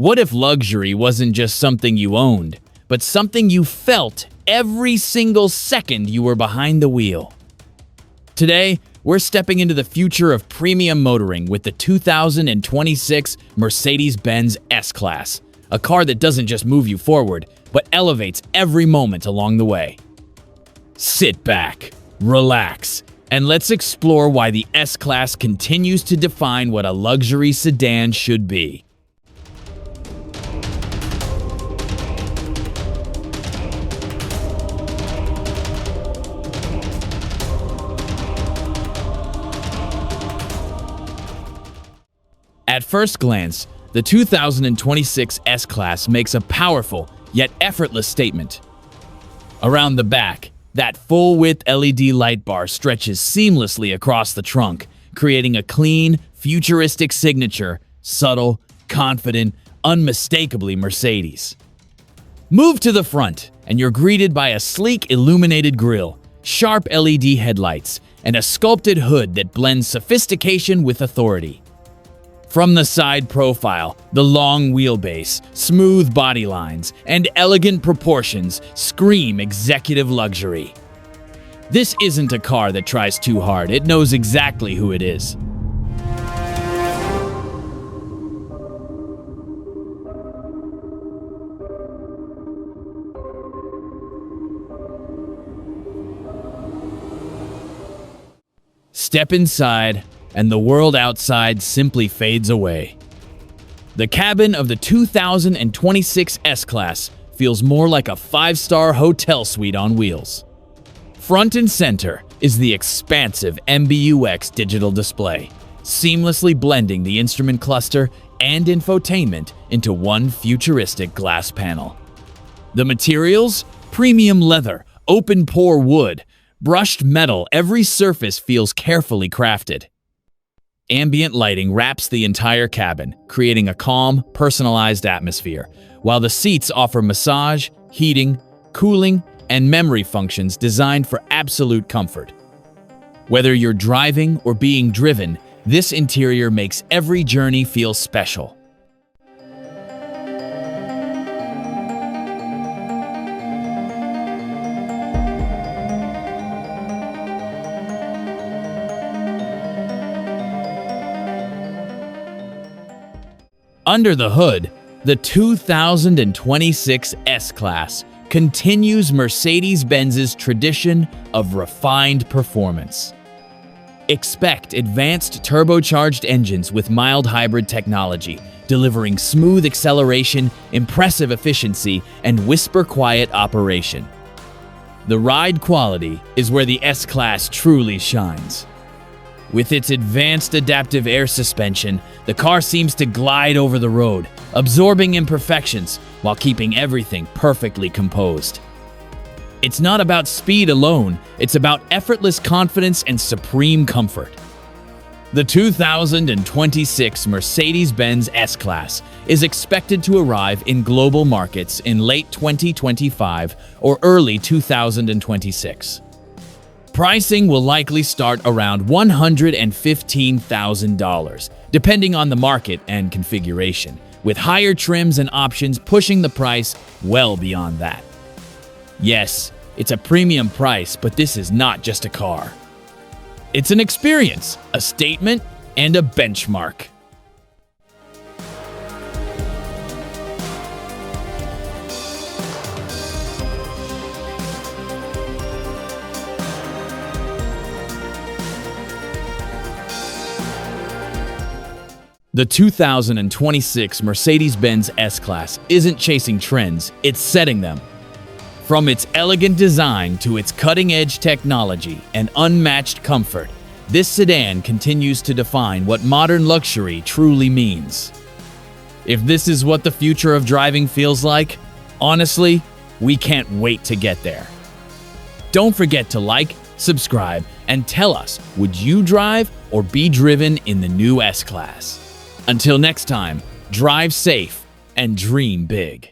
What if luxury wasn't just something you owned, but something you felt every single second you were behind the wheel? Today, we're stepping into the future of premium motoring with the 2026 Mercedes-Benz S-Class, a car that doesn't just move you forward, but elevates every moment along the way. Sit back, relax, and let's explore why the S-Class continues to define what a luxury sedan should be. At first glance, the 2026 S-Class makes a powerful yet effortless statement. Around the back, that full-width LED light bar stretches seamlessly across the trunk, creating a clean, futuristic signature, subtle, confident, unmistakably Mercedes. Move to the front, and you're greeted by a sleek illuminated grille, sharp LED headlights, and a sculpted hood that blends sophistication with authority. From the side profile, the long wheelbase, smooth body lines, and elegant proportions scream executive luxury. This isn't a car that tries too hard. It knows exactly who it is. Step inside, and the world outside simply fades away. The cabin of the 2026 S-Class feels more like a five-star hotel suite on wheels. Front and center is the expansive MBUX digital display, seamlessly blending the instrument cluster and infotainment into one futuristic glass panel. The materials? Premium leather, open-pore wood, brushed metal. Every surface feels carefully crafted. Ambient lighting wraps the entire cabin, creating a calm, personalized atmosphere, while the seats offer massage, heating, cooling, and memory functions designed for absolute comfort. Whether you're driving or being driven, this interior makes every journey feel special. Under the hood, the 2026 S-Class continues Mercedes-Benz's tradition of refined performance. Expect advanced turbocharged engines with mild hybrid technology, delivering smooth acceleration, impressive efficiency, and whisper-quiet operation. The ride quality is where the S-Class truly shines. With its advanced adaptive air suspension, the car seems to glide over the road, absorbing imperfections while keeping everything perfectly composed. It's not about speed alone, it's about effortless confidence and supreme comfort. The 2026 Mercedes-Benz S-Class is expected to arrive in global markets in late 2025 or early 2026. Pricing will likely start around $115,000, depending on the market and configuration, with higher trims and options pushing the price well beyond that. Yes, it's a premium price, but this is not just a car. It's an experience, a statement, and a benchmark. The 2026 Mercedes-Benz S-Class isn't chasing trends, it's setting them. From its elegant design to its cutting-edge technology and unmatched comfort, this sedan continues to define what modern luxury truly means. If this is what the future of driving feels like, honestly, we can't wait to get there. Don't forget to like, subscribe, and tell us, would you drive or be driven in the new S-Class? Until next time, drive safe and dream big.